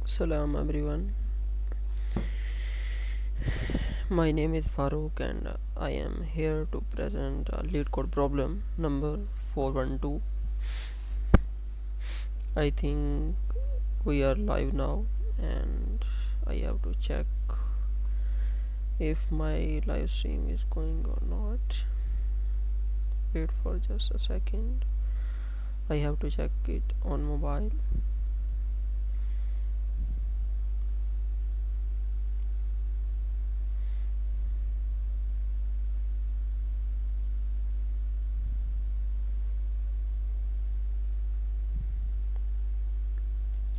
Salam everyone. My name is Farooq and I am here to present lead code problem number 412. I think we are live now and I have to check if my live stream is going or not. Wait for just a second. I have to check it on mobile.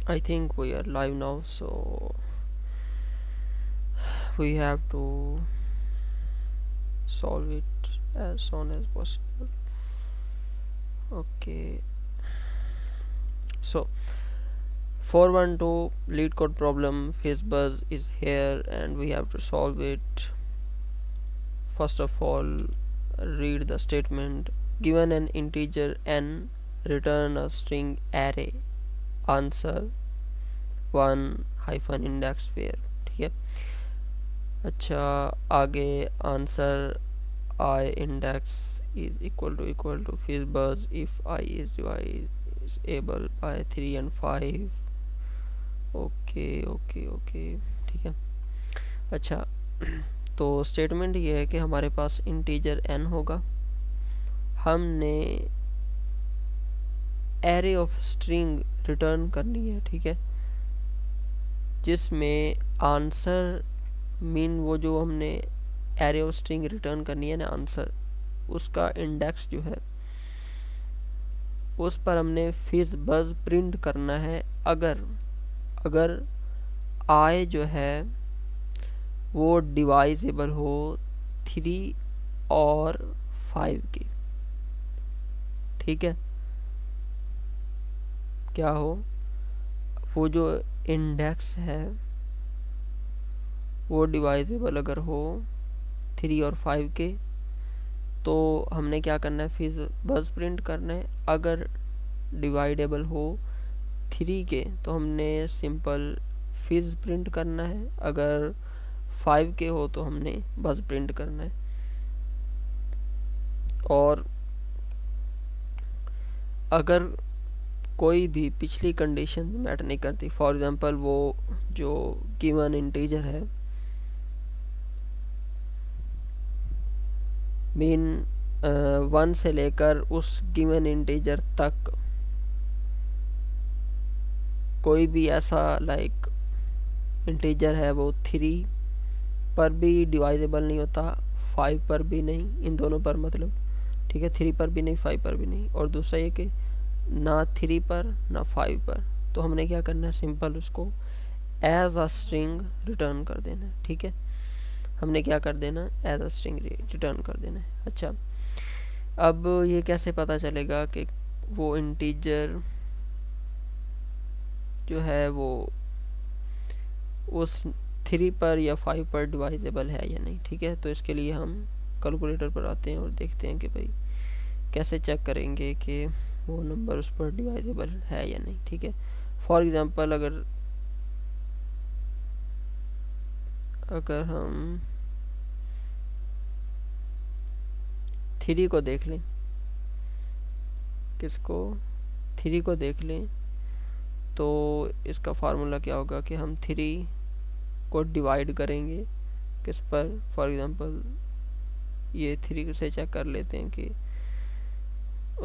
I think we are live now, so we have to solve it as soon as possible. Okay, so 412 lead code problem FizzBuzz is here and we have to solve it. First of all, read the statement. Given an integer n, return a string array. Answer 1 hyphen index pair. ठीक है. अच्छा, आगे answer I index is equal to FizzBuzz if I is divisible by 3 and 5. Okay ठीक है. अच्छा, तो statement ये है कि हमारे पास इंटीजर n होगा. हमने एरे ऑफ स्ट्रिंग रिटर्न करनी है. ठीक है, जिसमें आंसर मीन वो जो हमने एरे ऑफ स्ट्रिंग रिटर्न करनी है ना, आंसर उसका इंडेक्स जो है उस पर हमने FizzBuzz प्रिंट करना है अगर I जो है वो डिवाइजेबल हो 3 और 5 के. ठीक है, क्या हो, वो जो इंडेक्स है वो डिवाइजेबल अगर हो 3 और 5 के, तो हमने क्या करना है, FizzBuzz प्रिंट करना है. अगर डिवाइडेबल हो 3 के तो हमने सिंपल फिज प्रिंट करना है. अगर 5 के हो तो हमने बस प्रिंट करना है. और अगर कोई भी पिछली कंडीशन मैटर नहीं करती, फॉर एग्जांपल वो जो गिवन इंटीजर है मीन 1 से लेकर उस गिवन इंटीजर तक कोई भी ऐसा लाइक इंटीजर है वो 3 पर भी डिवाइजेबल नहीं होता, 5 पर भी नहीं, इन दोनों पर मतलब. ठीक है, 3 पर भी नहीं, 5 पर भी नहीं. और दूसरा ये कि ना 3 पर ना 5 पर, तो हमने क्या करना है, सिंपल उसको एज अ स्ट्रिंग रिटर्न कर देना है. ठीक है, हमने क्या कर देना, एज अ स्ट्रिंग रिटर्न कर देना है. अच्छा, अब ये कैसे पता चलेगा कि वो इंटीजर जो है वो उस 3 पर या 5 पर डिवाइजेबल है या नहीं. ठीक है, तो इसके लिए हम कैलकुलेटर पर आते हैं और देखते हैं कि भाई कैसे चेक करेंगे कि वो नंबर उस पर डिवाइजेबल है या नहीं. ठीक है, फॉर एग्जांपल अगर हम 3 को देख लें, किसको, 3 को देख लें, तो इसका फार्मूला क्या होगा कि हम 3 को डिवाइड करेंगे किस पर, फॉर एग्जांपल ये 3 से चेक कर लेते हैं कि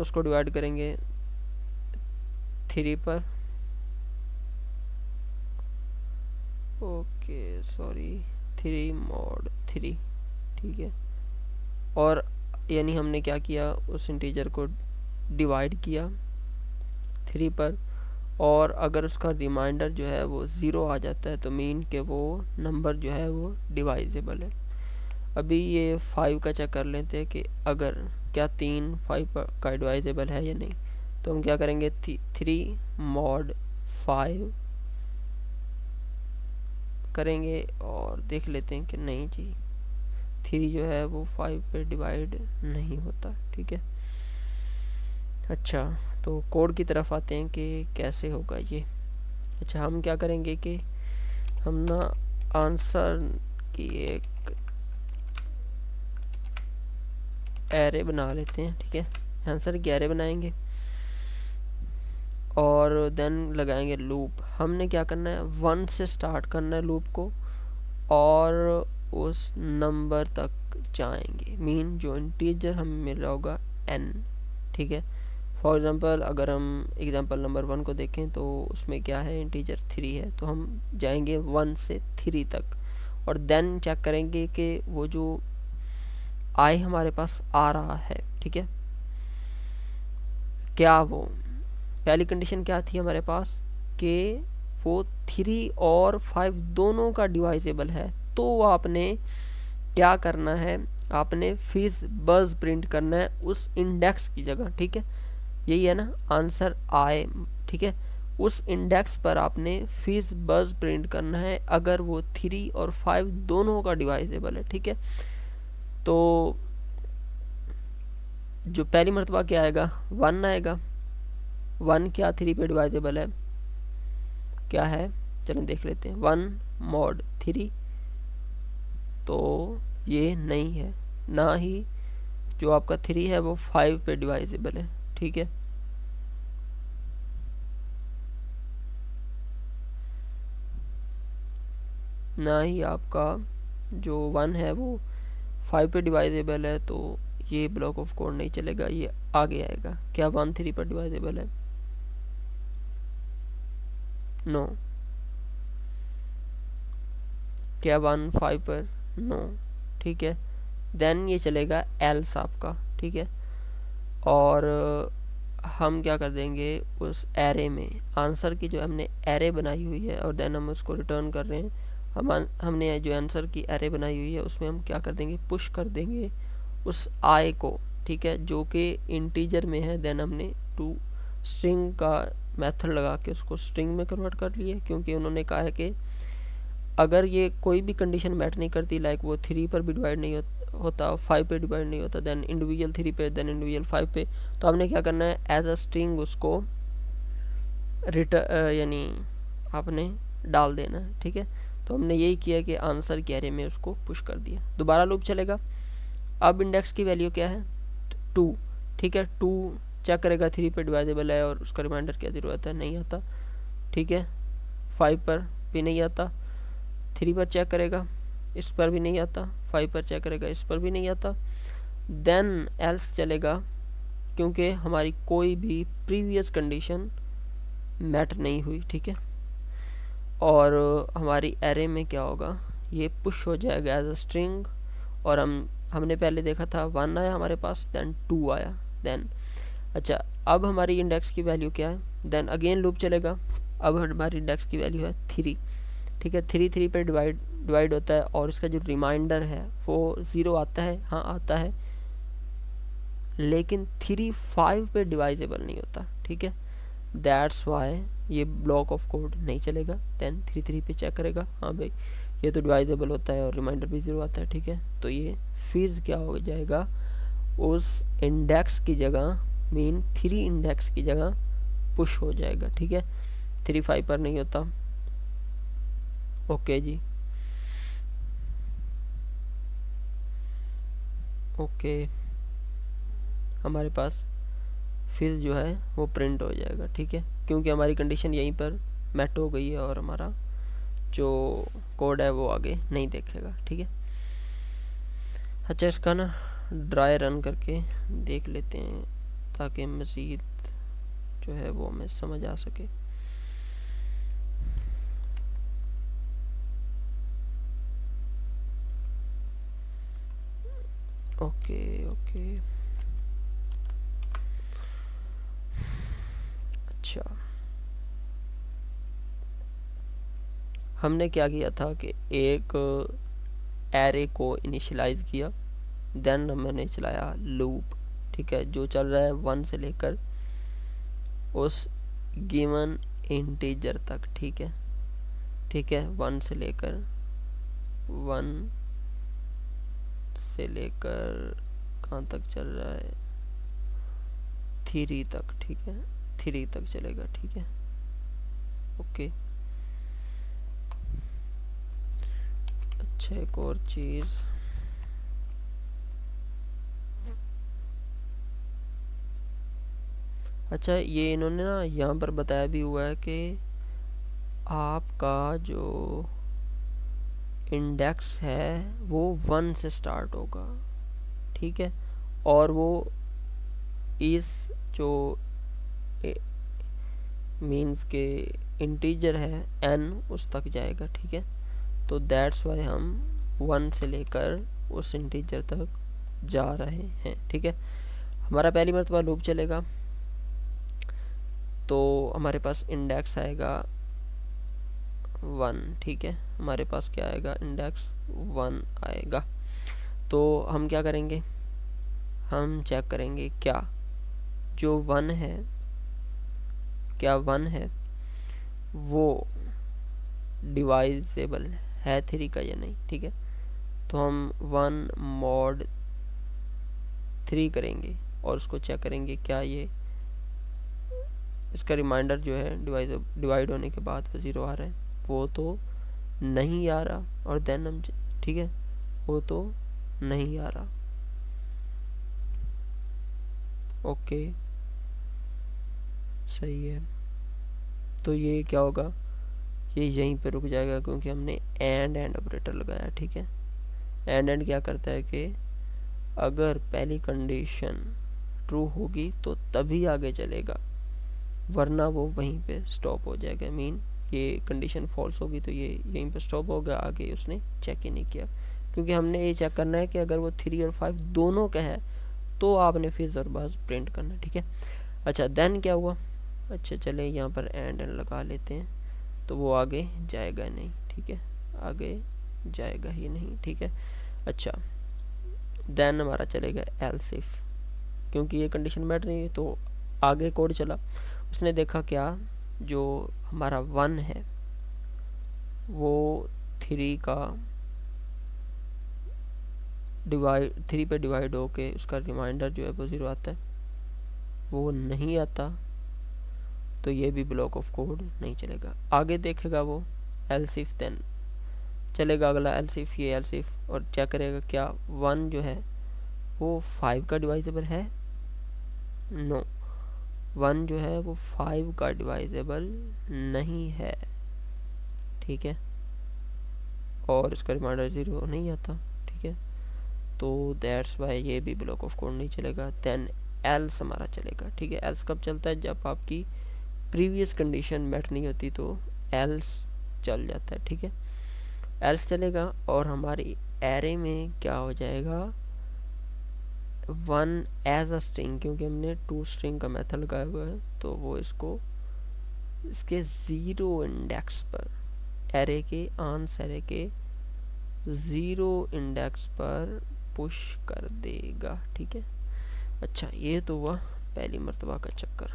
उसको डिवाइड करेंगे 3 पर. Okay sorry, 3 mod 3. ठीक है, और यानी हमने क्या किया, उस इंटीजर को डिवाइड किया 3 पर, और अगर उसका रिमाइंडर जो है वो 0 आ जाता है तो मीन के वो नंबर जो है वो डिवाइजेबल है. अभी ये 5 का चेक कर लेते हैं कि अगर क्या 3 5 का डिवाइजेबल है या नहीं. तो हम क्या करेंगे, 3 mod 5 करेंगे और देख लेते हैं कि नहीं जी, 3 जो है वो 5 पे डिवाइड नहीं होता. ठीक है, अच्छा तो कोड की तरफ आते हैं कि कैसे होगा ये. अच्छा, हम क्या करेंगे कि हम ना आंसर की एक एरे बना लेते हैं, ठीक है। आंसर की एरे बनाएंगे और देन लगाएंगे लूप। हमने क्या करना है, 1 से स्टार्ट करना है लूप को और उस नंबर तक जाएंगे, मीन जो इंटीजर हमें मिल रहा होगा n, ठीक है। फॉर एग्जांपल अगर हम एग्जांपल नंबर 1 को देखें तो उसमें क्या है, इंटीजर 3 है, तो हम जाएंगे 1 से 3 तक और देन चेक करेंगे कि वो जो i हमारे पास आ रहा है, ठीक है, क्या वो पहली कंडीशन क्या थी हमारे पास कि वो 3 और 5 दोनों का डिवाइजेबल है, तो आपने क्या करना है, आपने फिज बज प्रिंट करना है उस इंडेक्स की जगह, ठीक है। यही है ना आंसर आए, ठीक है। उस इंडेक्स पर आपने फिज बज प्रिंट करना है अगर वो 3 और 5 दोनों का डिवाइजेबल है, ठीक है। तो जो पहली मरतबा क्या आएगा, 1 आएगा। 1 क्या 3 पे डिवाइजेबल है, क्या है, चलो देख लेते हैं। 1 mod 3, तो ये नहीं है, ना ही जो आपका 3 है वो 5 पे डिवाइजेबल है, ठीक है। ना ही आपका जो 1 है वो 5 पे डिवाइजेबल है, तो ये ब्लॉक ऑफ कोड नहीं चलेगा, ये आगे आएगा। क्या 1 3 पर डिवाइजेबल है, नो। क्या 1 5 पर, नो, ठीक है। देन ये चलेगा एल्स आपका, ठीक है। और हम क्या कर देंगे, उस एरे में आंसर की जो हमने एरे बनाई हुई है और देन हम उसको रिटर्न कर रहे हैं, हमने जो आंसर की एरे बनाई हुई है उसमें हम क्या कर देंगे, पुश कर देंगे उस आई को, ठीक है, जो कि इंटीजर में है। देन हमने टू स्ट्रिंग का मेथड लगा के उसको स्ट्रिंग में कन्वर्ट कर लिए, क्योंकि उन्होंने कहा है कि अगर ये कोई भी कंडीशन मैट नहीं करती, लाइक वो 3 पर भी डिवाइड नहीं होता, 5 पे डिवाइड नहीं होता, देन इंडिविजुअल 3 पे, देन इंडिविजुअल 5 पे, तो हमने क्या करना है, एज अ स्ट्रिंग उसको यानी आपने डाल देना है, ठीक है। तो हमने यही किया कि आंसर के एरे में उसको पुश कर दिया। दोबारा लूप चलेगा। अब इंडेक्स की वैल्यू क्या है, 2, ठीक है। 2 चेक करेगा 3 पे डिवाइजेबल है और उसका रिमाइंडर क्या ज़रूरत है, नहीं आता, ठीक है। 5 पर भी नहीं आता, 3 पर चेक करेगा, इस पर भी नहीं आता, 5 पर चेक करेगा, इस पर भी नहीं आता। देन एल्स चलेगा, क्योंकि हमारी कोई भी प्रीवियस कंडीशन मैट नहीं हुई, ठीक है। और हमारी एरे में क्या होगा, ये पुश हो जाएगा एज अ स्ट्रिंग, और हमने पहले देखा था 1 आया हमारे पास, देन 2 आया, देन अच्छा अब हमारी इंडेक्स की वैल्यू क्या है, देन अगेन लूप चलेगा। अब हमारी इंडेक्स की वैल्यू है 3, ठीक है। 3 पे डिवाइड होता है और इसका जो रिमाइंडर है वो 0 आता है, हाँ आता है, लेकिन 3 5 पे डिवाइजेबल नहीं होता, ठीक है। दैट्स वाई ये ब्लॉक ऑफ कोड नहीं चलेगा। देन 3 पे चेक करेगा, हाँ भाई ये तो डिवाइजेबल होता है और रिमाइंडर भी 0 आता है, ठीक है। तो ये फिज क्या हो जाएगा, उस इंडेक्स की जगह, मीन 3 इंडेक्स की जगह पुश हो जाएगा, ठीक है। 3 5 पर नहीं होता, ओके जी, ओके। हमारे पास फिर जो है वो प्रिंट हो जाएगा, ठीक है, क्योंकि हमारी कंडीशन यहीं पर मैट हो गई है और हमारा जो कोड है वो आगे नहीं देखेगा, ठीक है। अच्छा, इसका ना ड्राई रन करके देख लेते हैं ताकि मज़ीद जो है वो हमें समझ आ सके। ओके ओके, अच्छा हमने क्या किया था कि एक एरे को इनिशियलाइज किया, देन हमने चलाया लूप, ठीक है, जो चल रहा है 1 से लेकर उस गिवन इंटीजर तक, ठीक है, ठीक है। 1 से लेकर 1 से लेकर कहाँ तक चल रहा है, 3 तक, ठीक है, 3 तक चलेगा, ठीक है, ओके। अच्छा एक और चीज़, अच्छा ये इन्होंने ना यहाँ पर बताया भी हुआ है कि आपका जो इंडेक्स है वो 1 से स्टार्ट होगा, ठीक है, और वो इस जो मीन्स के इंटीजर है n उस तक जाएगा, ठीक है। तो दैट्स वाई हम 1 से लेकर उस इंटीजर तक जा रहे हैं, ठीक है। हमारा पहली मरतबा लूप चलेगा तो हमारे पास इंडेक्स आएगा 1, ठीक है। हमारे पास क्या आएगा, इंडेक्स 1 आएगा। तो हम क्या करेंगे, हम चेक करेंगे क्या जो 1 है, क्या 1 है वो डिवाइजेबल है 3 का या नहीं, ठीक है। तो हम 1 mod 3 करेंगे और उसको चेक करेंगे क्या ये इसका रिमाइंडर जो है डिवाइड होने के बाद वो 0 आ रहा है, वो तो नहीं आ रहा। और देन हम, ठीक है, वो तो नहीं आ रहा, ओके सही है। तो ये क्या होगा, ये यहीं पे रुक जाएगा क्योंकि हमने एंड ऑपरेटर लगाया, ठीक है। एंड क्या करता है कि अगर पहली कंडीशन ट्रू होगी तो तभी आगे चलेगा, वरना वो वहीं पे स्टॉप हो जाएगा। मीन ये कंडीशन फॉल्स होगी तो ये यहीं पे स्टॉप होगा, आगे उसने चेक ही नहीं किया, क्योंकि हमने ये चेक करना है कि अगर वो 3 और 5 दोनों का है तो आपने फिर और बाज प्रिंट करना है, ठीक है। अच्छा देन क्या हुआ, अच्छा चले यहाँ पर एंड लगा लेते हैं, तो वो आगे जाएगा नहीं, ठीक है, आगे जाएगा ही नहीं, ठीक है। अच्छा देन हमारा चलेगा एल्स इफ, क्योंकि ये कंडीशन मैटर नहीं है तो आगे कोड चला, उसने देखा क्या जो हमारा 1 है वो 3 का डिवाइड 3 पे डिवाइड होके उसका रिमाइंडर जो है वो 0 आता है, वो नहीं आता, तो ये भी ब्लॉक ऑफ कोड नहीं चलेगा। आगे देखेगा वो एल्स इफ, देन चलेगा अगला एल्स इफ, ये एल्स इफ, और चेक करेगा क्या 1 जो है वो 5 का डिवाइजेबल है, नो 1 जो है वो 5 का डिवाइजेबल नहीं है, ठीक है, और इसका रिमाइंडर 0 नहीं आता, ठीक है। तो दैट्स वाई ये भी ब्लॉक ऑफ कोड नहीं चलेगा। देन एल्स हमारा चलेगा, ठीक है। एल्स कब चलता है, जब आपकी प्रीवियस कंडीशन मैट नहीं होती तो एल्स चल जाता है, ठीक है। एल्स चलेगा और हमारी एरे में क्या हो जाएगा, 1 एज अ स्ट्रिंग, क्योंकि हमने 2 स्ट्रिंग का मेथड लगाया हुआ है तो वो इसको इसके 0 इंडेक्स पर, एरे के आंस एरे के 0 इंडेक्स पर पुश कर देगा, ठीक है। अच्छा ये तो हुआ पहली मर्तबा का चक्कर,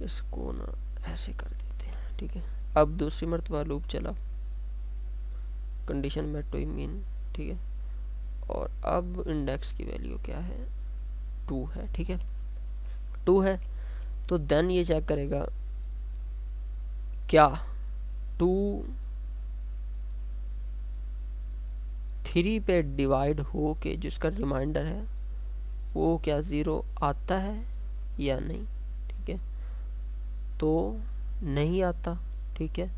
इसको ना ऐसे कर देते हैं, ठीक है। अब दूसरी मर्तबा लूप चला, कंडीशन मेट टू मीन, ठीक है, और अब इंडेक्स की वैल्यू क्या है, 2 है, ठीक है, 2 है। तो देन ये चेक करेगा क्या 2 3 पे डिवाइड हो के जिसका रिमाइंडर है वो क्या 0 आता है या नहीं, ठीक है। तो नहीं आता, ठीक है,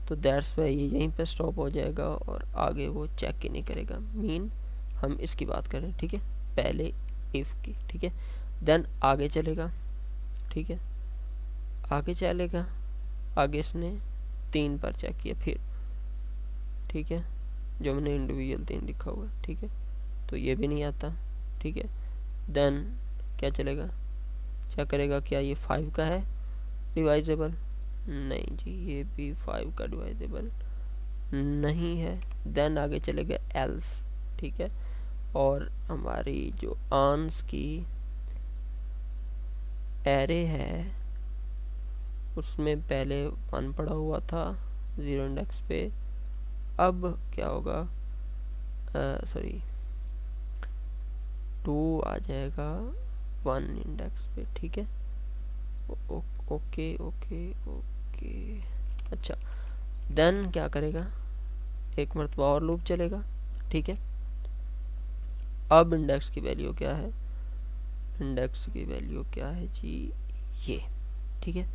तो दैट्स वाई ये यहीं पे स्टॉप हो जाएगा और आगे वो चेक ही नहीं करेगा। मीन हम इसकी बात करें, ठीक है, पहले इफ़ की, ठीक है। देन आगे चलेगा, ठीक है, आगे चलेगा, आगे इसने 3 पर चेक किया फिर, ठीक है, जो मैंने इंडिविजुअल 3 लिखा हुआ है, ठीक है, तो ये भी नहीं आता, ठीक है। देन क्या चलेगा, चेक करेगा क्या ये 5 का है डिवाइजेबल, नहीं जी ये भी 5 का डिवाइजेबल नहीं है। देन आगे चलेगा एल्स, ठीक है, और हमारी जो आंस की एरे है उसमें पहले 1 पड़ा हुआ था 0 इंडेक्स पे, अब क्या होगा, सॉरी 2 आ जाएगा 1 इंडेक्स पे, ठीक है। Okay okay okay. अच्छा देन क्या करेगा, एक मरतबा और लूप चलेगा, ठीक है। अब इंडेक्स की वैल्यू क्या है, इंडेक्स की वैल्यू क्या है जी, ये, ठीक है।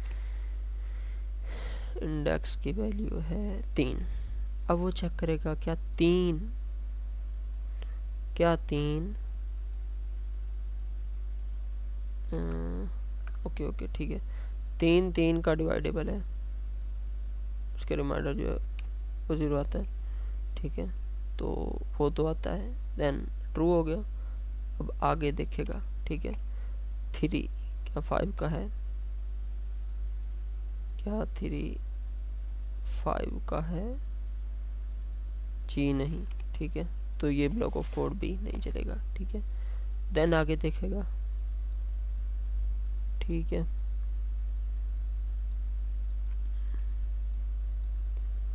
इंडेक्स की वैल्यू है 3। अब वो चेक करेगा क्या 3, क्या 3, ओके ओके ठीक है, 3 3 का डिवाइडेबल है, उसके रिमाइंडर जो है वो 0 आता है, ठीक है। तो वो तो आता है, देन ट्रू हो गया। अब आगे देखेगा, ठीक है। 3 क्या 5 का है, क्या 3 5 का है जी, नहीं, ठीक है। तो ये ब्लॉक ऑफ कोड भी नहीं चलेगा, ठीक है। देन आगे देखेगा, ठीक है।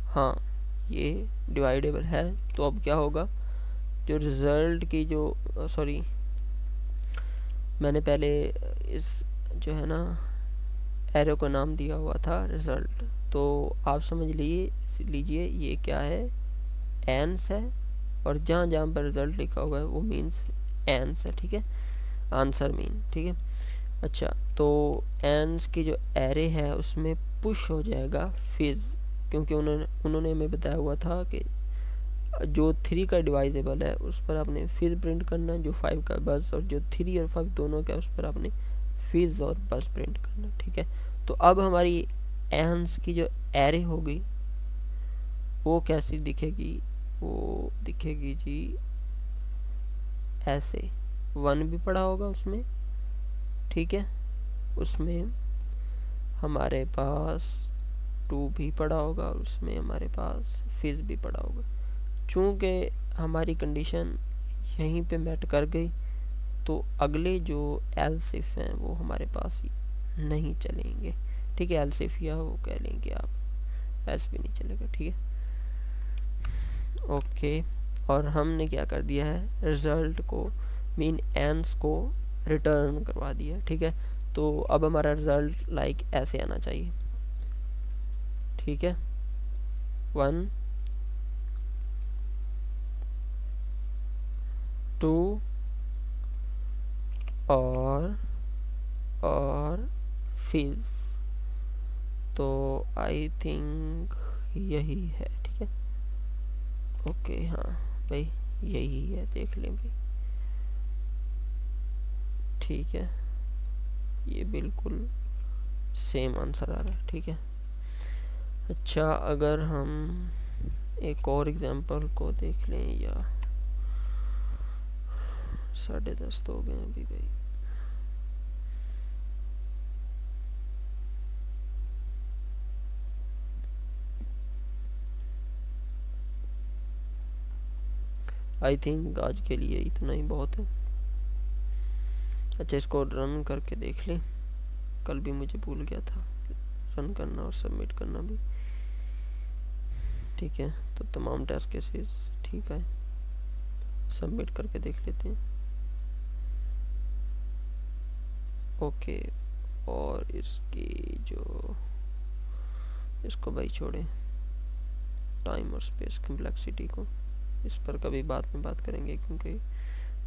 हाँ, ये डिवाइडेबल है, तो अब क्या होगा, जो रिज़ल्ट की जो सॉरी, मैंने पहले इस जो है ना एरो को नाम दिया हुआ था रिज़ल्ट, तो आप समझ लीजिए ये क्या है, एंस है, और जहाँ जहाँ पर रिज़ल्ट लिखा हुआ है वो मीन्स एंस है, ठीक है, आंसर मीन, ठीक है। अच्छा, तो एंस की जो एरे है उसमें पुश हो जाएगा फिज, क्योंकि उन्होंने हमें बताया हुआ था कि जो 3 का डिवाइजेबल है उस पर आपने फिज प्रिंट करना है, जो 5 का बस, और जो 3 और 5 दोनों का उस पर आपने फिज और बस प्रिंट करना, ठीक है। तो अब हमारी एंस की जो एरे होगी वो कैसी दिखेगी, वो दिखेगी जी ऐसे, 1 भी पड़ा होगा उसमें, ठीक है। उसमें हमारे पास 2 भी पड़ा होगा, और उसमें हमारे पास फिज भी पड़ा होगा। चूँकि हमारी कंडीशन यहीं पे मैट कर गई, तो अगले जो एल्स इफ हैं वो हमारे पास नहीं चलेंगे, ठीक है। एल्स इफ या वो कह लेंगे आप, एल्स भी नहीं चलेगा, ठीक है, ओके। और हमने क्या कर दिया है, रिज़ल्ट को मीन एंस को रिटर्न करवा दिया, ठीक है। तो अब हमारा रिज़ल्ट लाइक ऐसे आना चाहिए, ठीक है, 1 2 और फिज, तो आई थिंक यही है, ठीक है, ओके। हाँ भाई यही है, देख लें भाई, ठीक है, ये बिल्कुल सेम आंसर आ रहा है, ठीक है। अच्छा, अगर हम एक और एग्जांपल को देख लें, या 10:30 तो हो गए अभी भाई, आई थिंक आज के लिए इतना ही बहुत है। अच्छा, इसको रन करके देख लें, कल भी मुझे भूल गया था रन करना और सबमिट करना भी, ठीक है। तो तमाम टेस्ट केसेस ठीक है, सबमिट करके देख लेते हैं, ओके। और इसकी जो इसको भाई छोड़ें, टाइम और स्पेस कम्प्लेक्सिटी को, इस पर कभी बाद में बात करेंगे, क्योंकि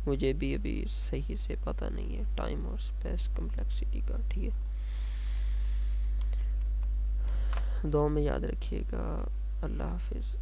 मुझे भी अभी सही से पता नहीं है टाइम और स्पेस कम्प्लेक्सिटी का, ठीक है। दुआ में याद रखिएगा, अल्लाह हाफिज़।